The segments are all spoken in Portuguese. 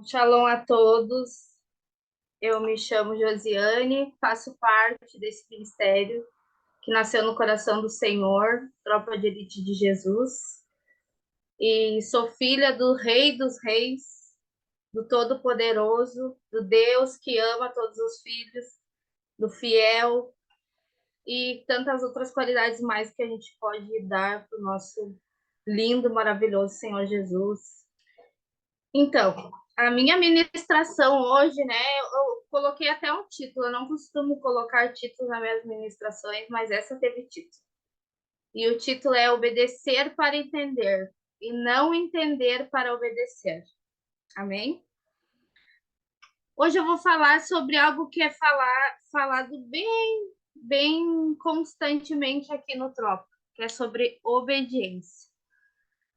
Shalom a todos. Eu me chamo Josiane, faço parte desse ministério que nasceu no coração do Senhor, Tropa de Elite de Jesus, e sou filha do Rei dos Reis, do Todo-Poderoso, do Deus que ama todos os filhos, do fiel e tantas outras qualidades mais que a gente pode dar para o nosso lindo, maravilhoso Senhor Jesus. Então, a minha ministração hoje, né? Eu coloquei até um título. Eu não costumo colocar títulos nas minhas ministrações, mas essa teve título. E o título é Obedecer para Entender e não entender para obedecer. Amém? Hoje eu vou falar sobre algo que é falado bem constantemente aqui no Tropa, que é sobre obediência.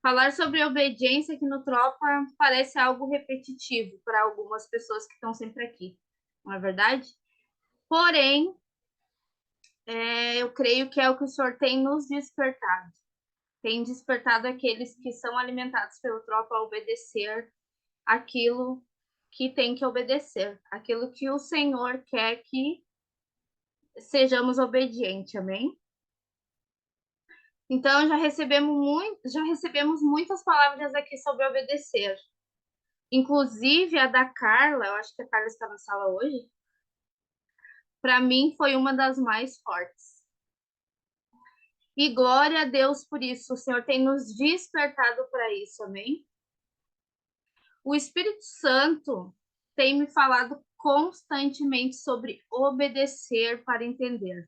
Falar sobre obediência aqui no Tropa parece algo repetitivo para algumas pessoas que estão sempre aqui, não é verdade? Porém, eu creio que é o que o Senhor tem nos despertado. Tem despertado aqueles que são alimentados pelo Tropa a obedecer aquilo que tem que obedecer, aquilo que o Senhor quer que sejamos obedientes, amém? Então, já recebemos muitas palavras aqui sobre obedecer. Inclusive a da Carla, eu acho que a Carla está na sala hoje, para mim foi uma das mais fortes. E glória a Deus por isso, o Senhor tem nos despertado para isso, amém? O Espírito Santo tem me falado constantemente sobre obedecer para entender.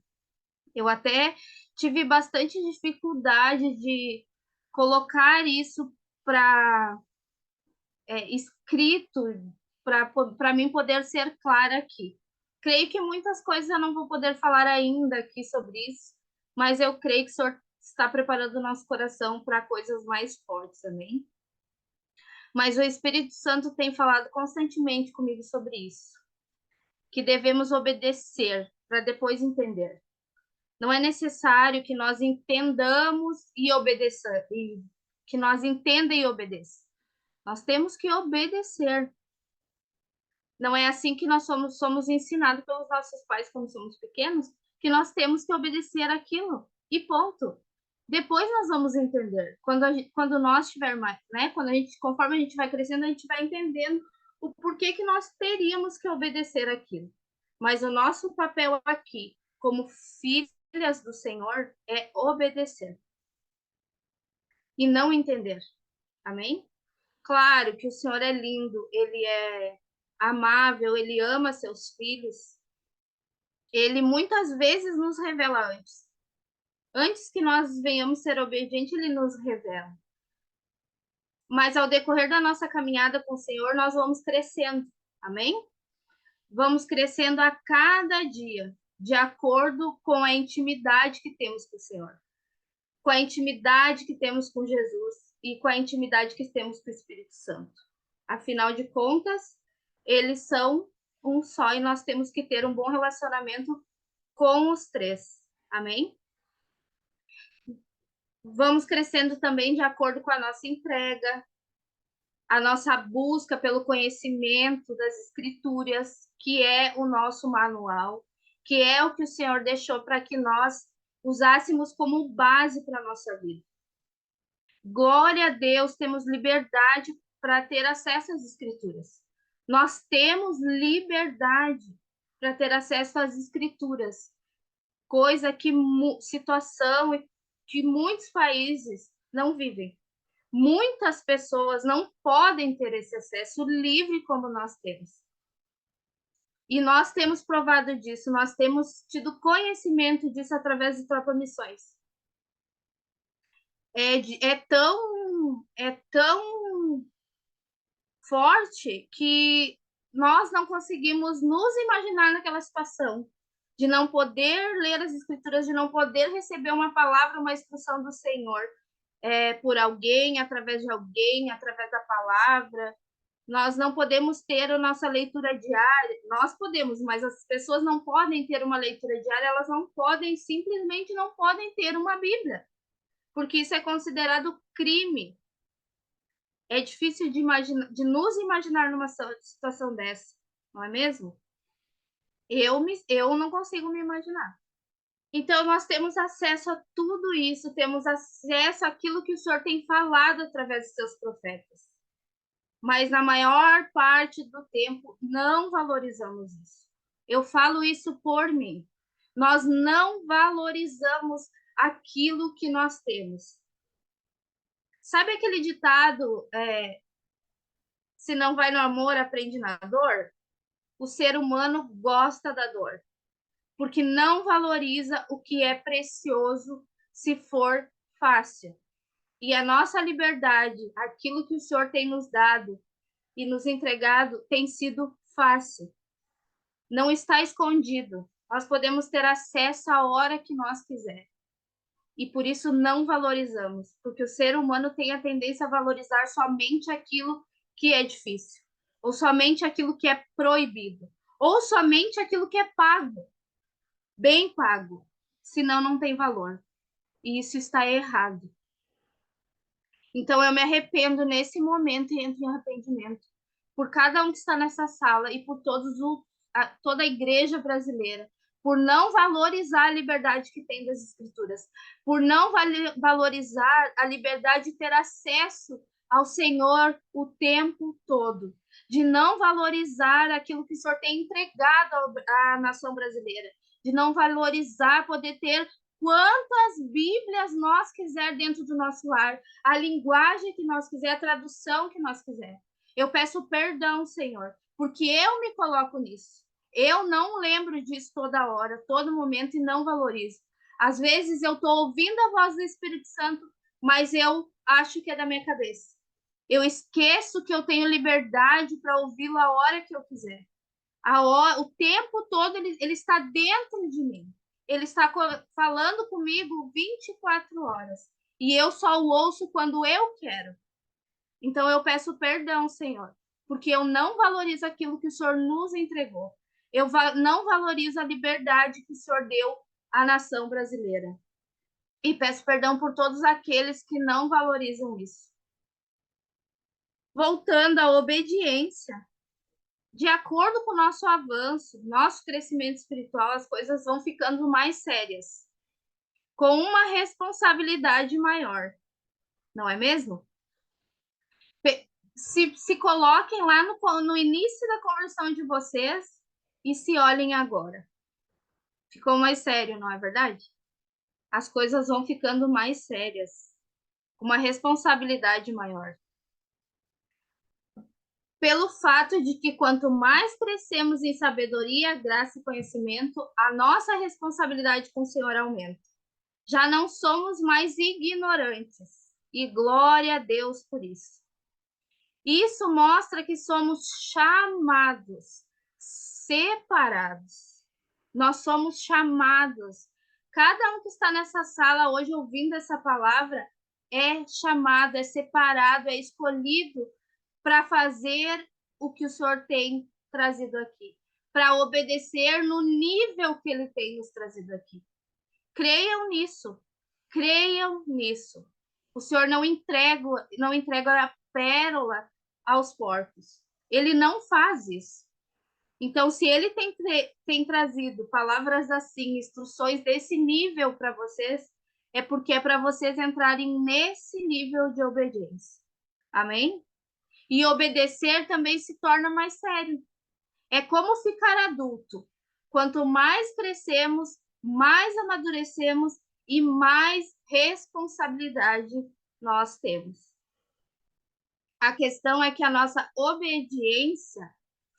Eu até tive bastante dificuldade de colocar isso para escrito, para mim poder ser clara aqui. Creio que muitas coisas eu não vou poder falar ainda aqui sobre isso, mas eu creio que o Senhor está preparando o nosso coração para coisas mais fortes, amém? Mas o Espírito Santo tem falado constantemente comigo sobre isso, que devemos obedecer para depois entender. Não é necessário que nós entendamos e obedeçamos, que nós entenda e obedeça. Nós temos que obedecer. Não é assim que nós somos ensinados pelos nossos pais quando somos pequenos, que nós temos que obedecer aquilo. E ponto. Depois nós vamos entender. Quando nós tiver mais, né? Conforme a gente vai crescendo, a gente vai entendendo o porquê que nós teríamos que obedecer aquilo. Mas o nosso papel aqui, como filhas do Senhor, é obedecer e não entender. Amém? Claro que o Senhor é lindo, ele é amável, ele ama seus filhos. Ele muitas vezes nos revela antes. Antes que nós venhamos ser obedientes, ele nos revela. Mas ao decorrer da nossa caminhada com o Senhor, nós vamos crescendo. Amém? Vamos crescendo a cada dia, de acordo com a intimidade que temos com o Senhor, com a intimidade que temos com Jesus e com a intimidade que temos com o Espírito Santo. Afinal de contas, eles são um só e nós temos que ter um bom relacionamento com os três. Amém? Vamos crescendo também de acordo com a nossa entrega, a nossa busca pelo conhecimento das Escrituras, que é o nosso manual, que é o que o Senhor deixou para que nós usássemos como base para a nossa vida. Glória a Deus, temos liberdade para ter acesso às Escrituras. Nós temos liberdade para ter acesso às Escrituras, coisa que situação que muitos países não vivem. Muitas pessoas não podem ter esse acesso livre como nós temos. E nós temos provado disso, nós temos tido conhecimento disso através de Tropa Missões. É tão forte que nós não conseguimos nos imaginar naquela situação de não poder ler as Escrituras, de não poder receber uma palavra, uma instrução do Senhor por alguém, através da palavra. Nós não podemos ter a nossa leitura diária. Nós podemos, mas as pessoas não podem ter uma leitura diária, elas não podem, simplesmente não podem ter uma Bíblia, porque isso é considerado crime. É difícil de nos imaginar numa situação dessa, não é mesmo? Eu não consigo me imaginar. Então, nós temos acesso a tudo isso, temos acesso àquilo que o Senhor tem falado através dos seus profetas. Mas na maior parte do tempo, não valorizamos isso. Eu falo isso por mim. Nós não valorizamos aquilo que nós temos. Sabe aquele ditado, se não vai no amor, aprende na dor? O ser humano gosta da dor, porque não valoriza o que é precioso se for fácil. E a nossa liberdade, aquilo que o Senhor tem nos dado e nos entregado, tem sido fácil. Não está escondido. Nós podemos ter acesso a hora que nós quiser. E por isso não valorizamos, porque o ser humano tem a tendência a valorizar somente aquilo que é difícil, ou somente aquilo que é proibido, ou somente aquilo que é pago, bem pago, senão não tem valor. E isso está errado. Então eu me arrependo nesse momento e entro em arrependimento por cada um que está nessa sala e por toda a igreja brasileira, por não valorizar a liberdade que tem das escrituras, por não valorizar a liberdade de ter acesso ao Senhor o tempo todo, de não valorizar aquilo que o Senhor tem entregado à nação brasileira, de não valorizar poder ter quantas Bíblias nós quiser dentro do nosso lar, a linguagem que nós quiser, a tradução que nós quiser. Eu peço perdão, Senhor, porque eu me coloco nisso. Eu não lembro disso toda hora, todo momento e não valorizo. Às vezes eu estou ouvindo a voz do Espírito Santo, mas eu acho que é da minha cabeça. Eu esqueço que eu tenho liberdade para ouvi-lo a hora que eu quiser. O tempo todo ele está dentro de mim. Ele está falando comigo 24 horas. E eu só o ouço quando eu quero. Então eu peço perdão, Senhor, porque eu não valorizo aquilo que o Senhor nos entregou. Eu não valorizo a liberdade que o Senhor deu à nação brasileira. E peço perdão por todos aqueles que não valorizam isso. Voltando à obediência, de acordo com o nosso avanço, nosso crescimento espiritual, as coisas vão ficando mais sérias, com uma responsabilidade maior, não é mesmo? Se coloquem lá no início da conversão de vocês e se olhem agora. Ficou mais sério, não é verdade? As coisas vão ficando mais sérias, com uma responsabilidade maior. Pelo fato de que quanto mais crescemos em sabedoria, graça e conhecimento, a nossa responsabilidade com o Senhor aumenta. Já não somos mais ignorantes, e glória a Deus por isso. Isso mostra que somos chamados, separados. Nós somos chamados. Cada um que está nessa sala hoje ouvindo essa palavra é chamado, é separado, é escolhido para fazer o que o Senhor tem trazido aqui, para obedecer no nível que ele tem nos trazido aqui. Creiam nisso. Creiam nisso. O Senhor não entrega a pérola aos porcos. Ele não faz isso. Então, se ele tem trazido palavras assim, instruções desse nível para vocês, é porque é para vocês entrarem nesse nível de obediência. Amém? E obedecer também se torna mais sério. É como ficar adulto. Quanto mais crescemos, mais amadurecemos e mais responsabilidade nós temos. A questão é que a nossa obediência,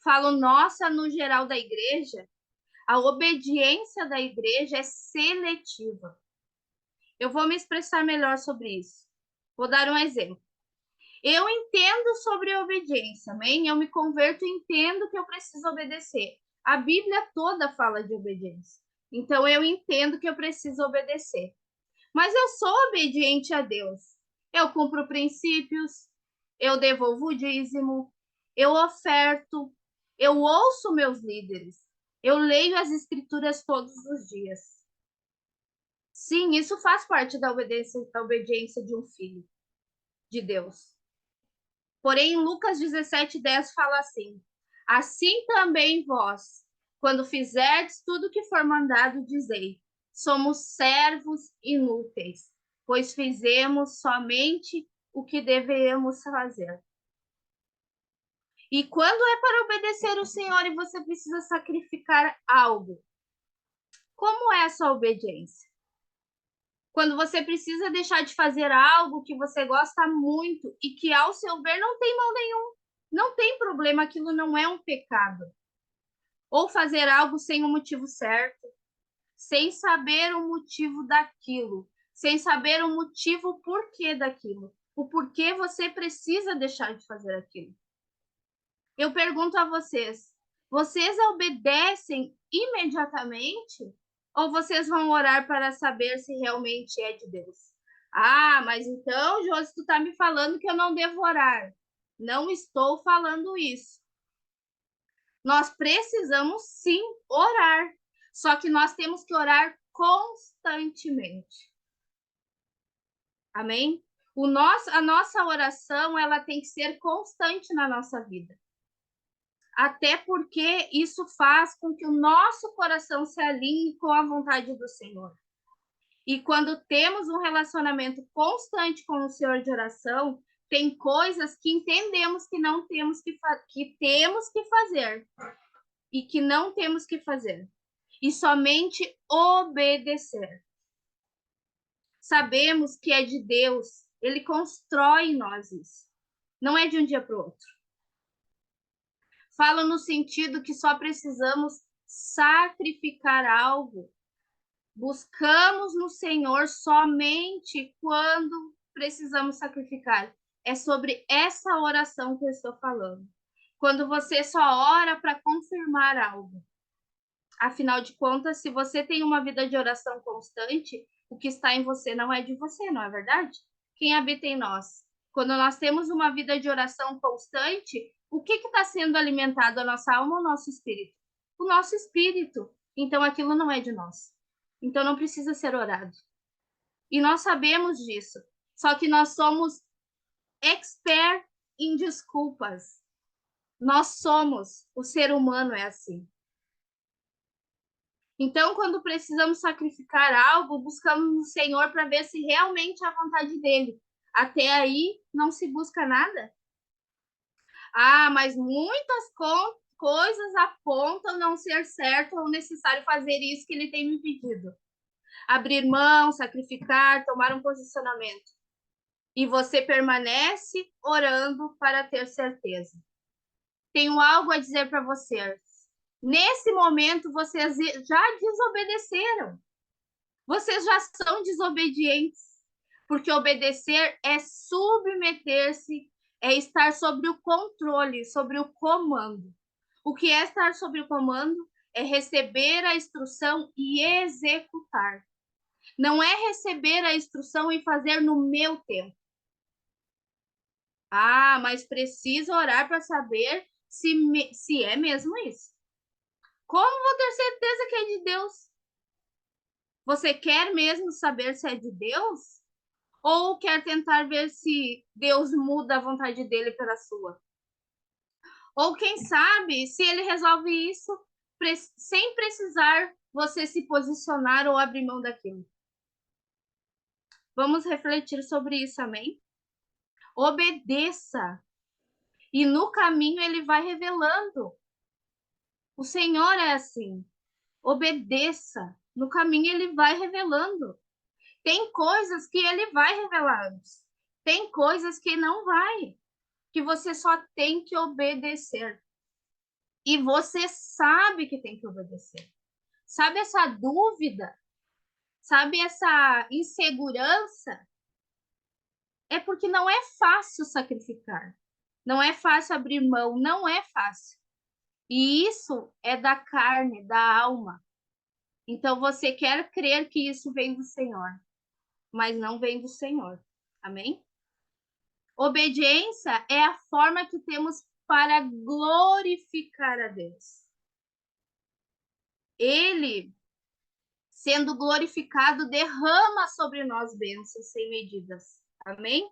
falo nossa no geral da igreja, a obediência da igreja é seletiva. Eu vou me expressar melhor sobre isso. Vou dar um exemplo. Eu entendo sobre obediência, amém? Eu me converto e entendo que eu preciso obedecer. A Bíblia toda fala de obediência. Então eu entendo que eu preciso obedecer. Mas eu sou obediente a Deus. Eu cumpro princípios, eu devolvo o dízimo, eu oferto, eu ouço meus líderes, eu leio as escrituras todos os dias. Sim, isso faz parte da obediência de um filho de Deus. Porém, em Lucas 17:10 fala assim: assim também vós, quando fizerdes tudo que for mandado, dizei: somos servos inúteis, pois fizemos somente o que devemos fazer. E quando é para obedecer o Senhor e você precisa sacrificar algo, como é a sua obediência? Quando você precisa deixar de fazer algo que você gosta muito e que, ao seu ver, não tem mal nenhum, não tem problema, aquilo não é um pecado. Ou fazer algo sem o motivo certo, sem saber o motivo daquilo, sem saber o motivo porquê daquilo, o porquê você precisa deixar de fazer aquilo. Eu pergunto a vocês: vocês obedecem imediatamente ou vocês vão orar para saber se realmente é de Deus? Ah, mas então, Josi, tu tá me falando que eu não devo orar. Não estou falando isso. Nós precisamos sim orar, só que nós temos que orar constantemente. Amém? A nossa oração, ela tem que ser constante na nossa vida. Até porque isso faz com que o nosso coração se alinhe com a vontade do Senhor. E quando temos um relacionamento constante com o Senhor de oração, tem coisas que entendemos que não temos que temos que fazer e que não temos que fazer. E somente obedecer. Sabemos que é de Deus, ele constrói em nós isso. Não é de um dia para o outro. Fala no sentido que só precisamos sacrificar algo. Buscamos no Senhor somente quando precisamos sacrificar. É sobre essa oração que eu estou falando. Quando você só ora para confirmar algo. Afinal de contas, se você tem uma vida de oração constante, o que está em você não é de você, não é verdade? Quem habita em nós? Quando nós temos uma vida de oração constante, o que está sendo alimentado? A nossa alma ou o nosso espírito? O nosso espírito. Então, aquilo não é de nós. Então, não precisa ser orado. E nós sabemos disso. Só que nós somos expert em desculpas. Nós somos. O ser humano é assim. Então, quando precisamos sacrificar algo, buscamos no Senhor para ver se realmente é a vontade dele. Até aí, não se busca nada. Ah, mas muitas coisas apontam não ser certo ou necessário fazer isso que ele tem me pedido. Abrir mão, sacrificar, tomar um posicionamento. E você permanece orando para ter certeza. Tenho algo a dizer para vocês. Nesse momento, vocês já desobedeceram. Vocês já são desobedientes, porque obedecer é submeter-se, é estar sobre o controle, sobre o comando. O que é estar sobre o comando? É receber a instrução e executar. Não é receber a instrução e fazer no meu tempo. Ah, mas preciso orar para saber se é mesmo isso. Como vou ter certeza que é de Deus? Você quer mesmo saber se é de Deus? Ou quer tentar ver se Deus muda a vontade dele pela sua? Ou quem sabe se ele resolve isso sem precisar você se posicionar ou abrir mão daquilo? Vamos refletir sobre isso, amém? Obedeça. E no caminho ele vai revelando. O Senhor é assim. Obedeça. No caminho ele vai revelando. Tem coisas que ele vai revelar antes. Tem coisas que não vai. Que você só tem que obedecer. E você sabe que tem que obedecer. Sabe essa dúvida? Sabe essa insegurança? É porque não é fácil sacrificar. Não é fácil abrir mão. Não é fácil. E isso é da carne, da alma. Então você quer crer que isso vem do Senhor, mas não vem do Senhor. Amém? Obediência é a forma que temos para glorificar a Deus. Ele, sendo glorificado, derrama sobre nós bênçãos sem medidas. Amém?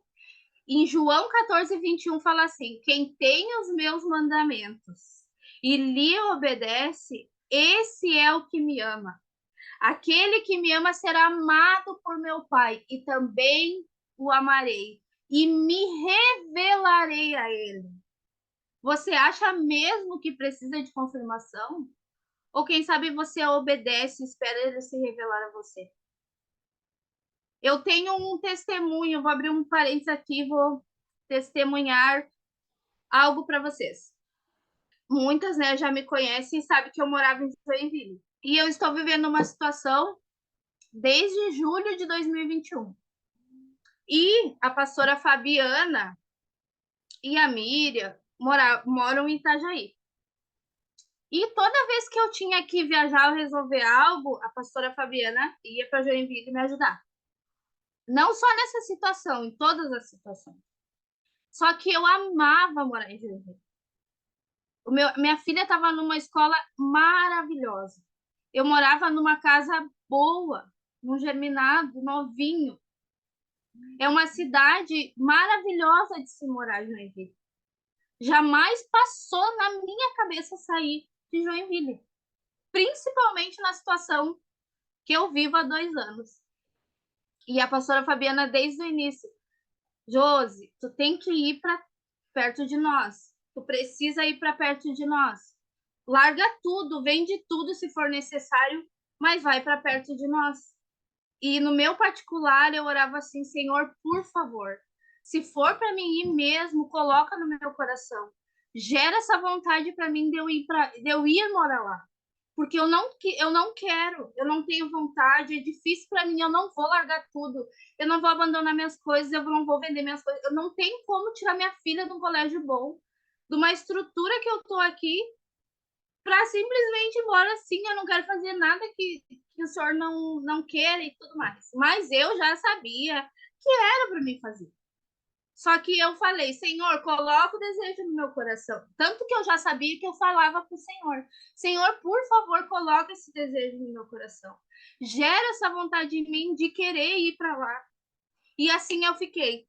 Em João 14:21 fala assim: quem tem os meus mandamentos e lhe obedece, esse é o que me ama. Aquele que me ama será amado por meu Pai, e também o amarei, e me revelarei a ele. Você acha mesmo que precisa de confirmação? Ou quem sabe você obedece e espera ele se revelar a você? Eu tenho um testemunho, vou abrir um parênteses aqui, vou testemunhar algo para vocês. Muitas, né, já me conhecem e sabem que eu morava em Joinville. E eu estou vivendo uma situação desde julho de 2021. E a pastora Fabiana e a Miriam moram em Itajaí. E toda vez que eu tinha que viajar ou resolver algo, a pastora Fabiana ia para Joinville me ajudar. Não só nessa situação, em todas as situações. Só que eu amava morar em Joinville. Minha filha estava numa escola maravilhosa. Eu morava numa casa boa, num germinado, novinho. É uma cidade maravilhosa de se morar, Joinville. Jamais passou na minha cabeça sair de Joinville. Principalmente na situação que eu vivo há 2 anos. E a pastora Fabiana, desde o início, Josi, tu tem que ir para perto de nós. Tu precisa ir para perto de nós. Larga tudo, vende tudo se for necessário, mas vai para perto de nós. E no meu particular, eu orava assim: Senhor, por favor, se for para mim ir mesmo, coloca no meu coração. Gera essa vontade para mim de eu ir morar lá. Porque eu não quero, eu não tenho vontade, é difícil para mim, eu não vou largar tudo, eu não vou abandonar minhas coisas, eu não vou vender minhas coisas, eu não tenho como tirar minha filha de um colégio bom, de uma estrutura que eu tô aqui, para simplesmente ir embora assim, eu não quero fazer nada que o senhor não queira e tudo mais. Mas eu já sabia que era para mim fazer. Só que eu falei: Senhor, coloca o desejo no meu coração. Tanto que eu já sabia que eu falava para o Senhor: Senhor, por favor, coloca esse desejo no meu coração. Gera essa vontade em mim de querer ir para lá. E assim eu fiquei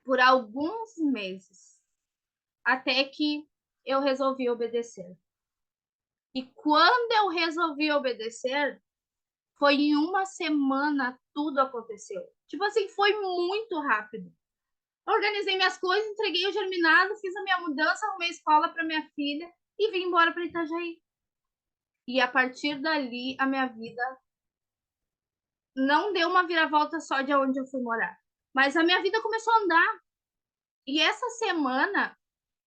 por alguns meses, até que eu resolvi obedecer. E quando eu resolvi obedecer, foi em uma semana tudo aconteceu. Tipo assim, foi muito rápido. Organizei minhas coisas, entreguei o germinado, fiz a minha mudança, arrumei escola para minha filha e vim embora para Itajaí. E a partir dali, a minha vida não deu uma viravolta só de onde eu fui morar, mas a minha vida começou a andar. E essa semana,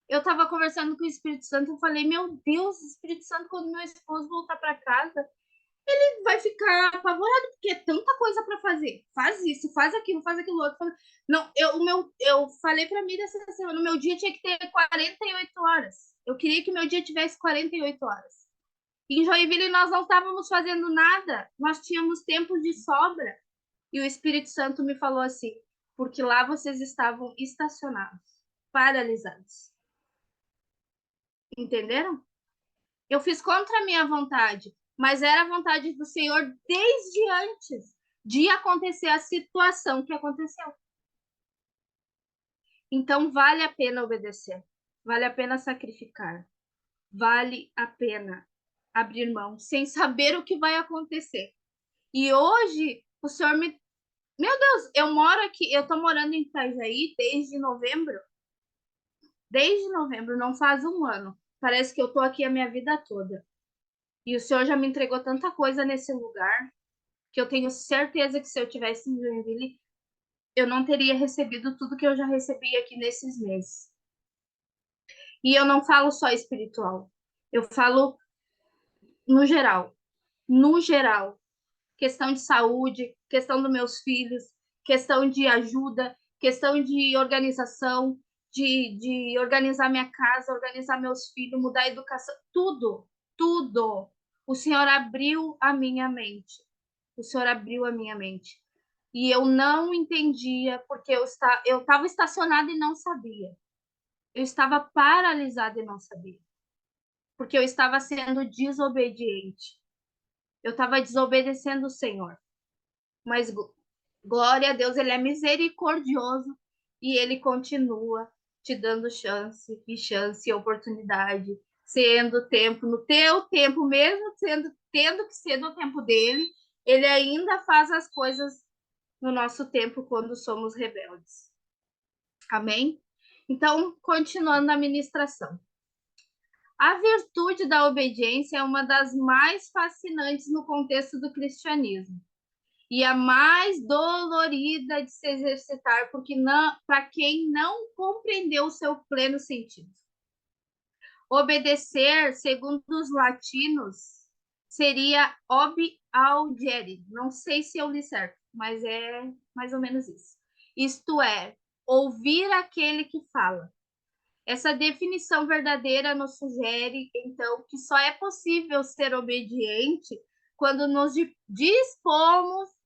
eu estava conversando com o Espírito Santo, eu falei: meu Deus, Espírito Santo, quando meu esposo voltar para casa, ele vai ficar apavorado, porque é tanta coisa para fazer. Faz isso, faz aquilo outro. Não, eu falei para mim dessa semana, o meu dia tinha que ter 48 horas. Eu queria que meu dia tivesse 48 horas. Em Joinville nós não estávamos fazendo nada, nós tínhamos tempo de sobra. E o Espírito Santo me falou assim: porque lá vocês estavam estacionados, paralisados. Entenderam? Eu fiz contra a minha vontade, mas era a vontade do Senhor desde antes de acontecer a situação que aconteceu. Então, vale a pena obedecer, vale a pena sacrificar, vale a pena abrir mão, sem saber o que vai acontecer. E hoje, o Senhor me. Meu Deus, eu moro aqui, eu tô morando em Itajaí desde novembro, não faz um ano. Parece que eu tô aqui a minha vida toda. E o Senhor já me entregou tanta coisa nesse lugar que eu tenho certeza que se eu tivesse em Joinville, eu não teria recebido tudo que eu já recebi aqui nesses meses. E eu não falo só espiritual, eu falo no geral. No geral, questão de saúde, questão dos meus filhos, questão de ajuda, questão de organização, de organizar minha casa, organizar meus filhos, mudar a educação, tudo, tudo. O Senhor abriu a minha mente. O Senhor abriu a minha mente. E eu não entendia, porque eu estava estacionada e não sabia. Eu estava paralisada e não sabia. Porque eu estava sendo desobediente. Eu estava desobedecendo o Senhor. Mas glória a Deus, Ele é misericordioso e ele continua te dando chance e oportunidade, sendo tempo no teu tempo, mesmo tendo que ser no tempo dele, ele ainda faz as coisas no nosso tempo quando somos rebeldes. Amém? Então, continuando a ministração. A virtude da obediência é uma das mais fascinantes no contexto do cristianismo e a mais dolorida de se exercitar, porque para quem não compreendeu o seu pleno sentido. Obedecer, segundo os latinos, seria ob audere. Não sei se eu li certo, mas é mais ou menos isso. Isto é, ouvir aquele que fala. Essa definição verdadeira nos sugere, então, que só é possível ser obediente quando nos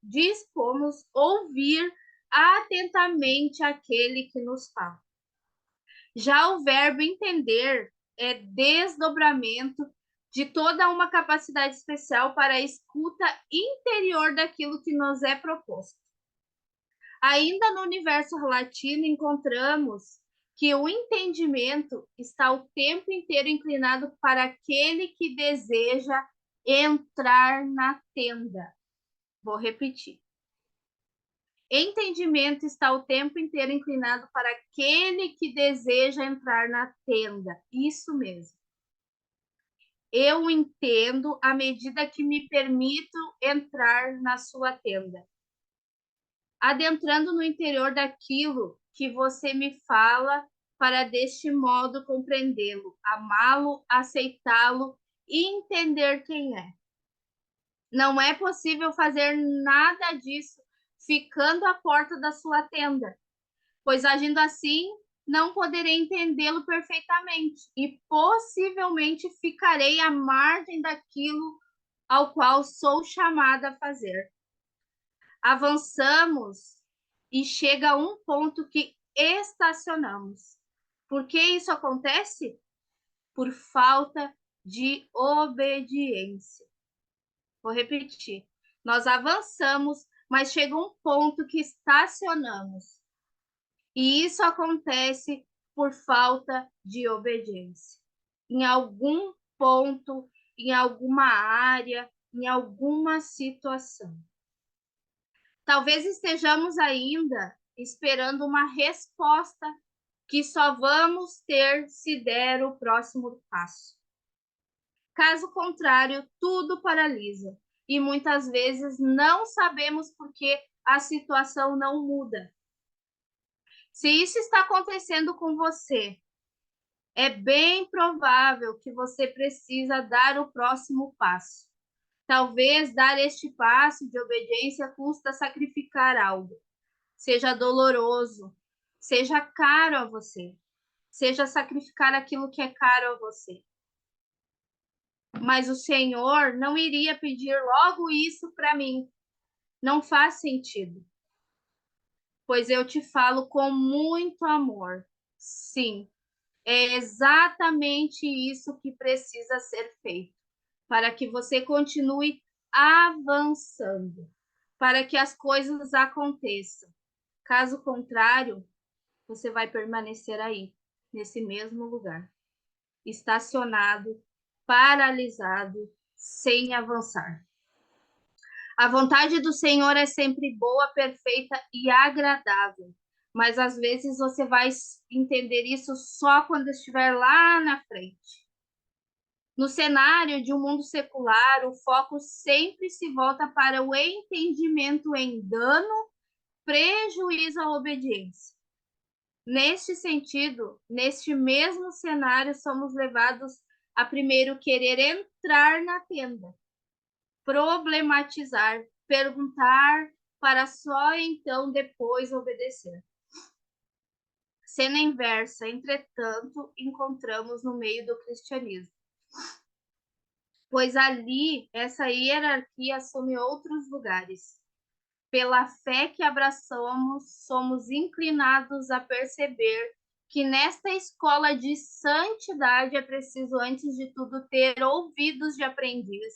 dispomos ouvir atentamente aquele que nos fala. Já o verbo entender é desdobramento de toda uma capacidade especial para a escuta interior daquilo que nos é proposto. Ainda no universo latino, encontramos que o entendimento está o tempo inteiro inclinado para aquele que deseja entrar na tenda. Vou repetir. Entendimento está o tempo inteiro inclinado para aquele que deseja entrar na tenda. Isso mesmo. Eu entendo à medida que me permito entrar na sua tenda. Adentrando no interior daquilo que você me fala, para deste modo compreendê-lo, amá-lo, aceitá-lo e entender quem é. Não é possível fazer nada disso ficando à porta da sua tenda, pois agindo assim, não poderei entendê-lo perfeitamente e possivelmente ficarei à margem daquilo ao qual sou chamada a fazer. Avançamos e chega a um ponto que estacionamos. Por que isso acontece? Por falta de obediência. Vou repetir. Nós avançamos, mas chega um ponto que estacionamos. E isso acontece por falta de obediência. Em algum ponto, em alguma área, em alguma situação. Talvez estejamos ainda esperando uma resposta que só vamos ter se der o próximo passo. Caso contrário, tudo paralisa e muitas vezes não sabemos por que a situação não muda. Se isso está acontecendo com você, é bem provável que você precisa dar o próximo passo. Talvez dar este passo de obediência custa sacrificar algo. Seja doloroso, seja caro a você, seja sacrificar aquilo que é caro a você. Mas o Senhor não iria pedir logo isso para mim. Não faz sentido. Pois eu te falo com muito amor. Sim, é exatamente isso que precisa ser feito, para que você continue avançando, para que as coisas aconteçam. Caso contrário, você vai permanecer aí, nesse mesmo lugar, estacionado, paralisado, sem avançar. A vontade do Senhor é sempre boa, perfeita e agradável, mas às vezes você vai entender isso só quando estiver lá na frente. No cenário de um mundo secular, o foco sempre se volta para o entendimento em dano, prejuízo à obediência. Neste sentido, neste mesmo cenário, somos levados a primeiro querer entrar na tenda, problematizar, perguntar, para só então depois obedecer. Cena inversa, entretanto, encontramos no meio do cristianismo, pois ali essa hierarquia assume outros lugares. Pela fé que abraçamos, somos inclinados a perceber que nesta escola de santidade é preciso, antes de tudo, ter ouvidos de aprendiz,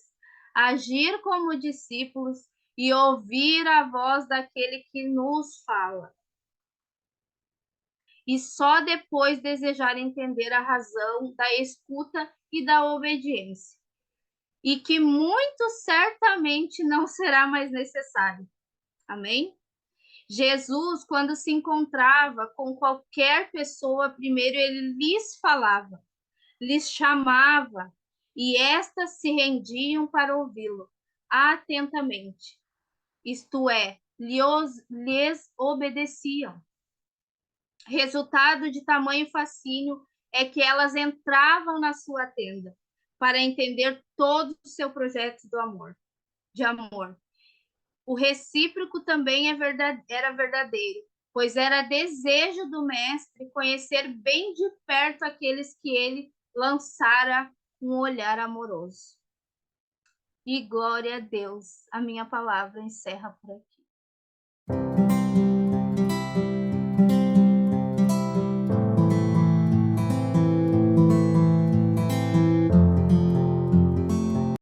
agir como discípulos e ouvir a voz daquele que nos fala. e só depois desejar entender a razão da escuta e da obediência, e que muito certamente não será mais necessário. Amém? Jesus, quando se encontrava com qualquer pessoa, primeiro ele lhes falava, lhes chamava, e estas se rendiam para ouvi-lo atentamente, isto é, lhes obedeciam. Resultado de tamanho fascínio é que elas entravam na sua tenda para entender todo o seu projeto de amor. O recíproco também era verdadeiro, pois era desejo do mestre conhecer bem de perto aqueles que ele lançara um olhar amoroso. E glória a Deus, a minha palavra encerra por aqui.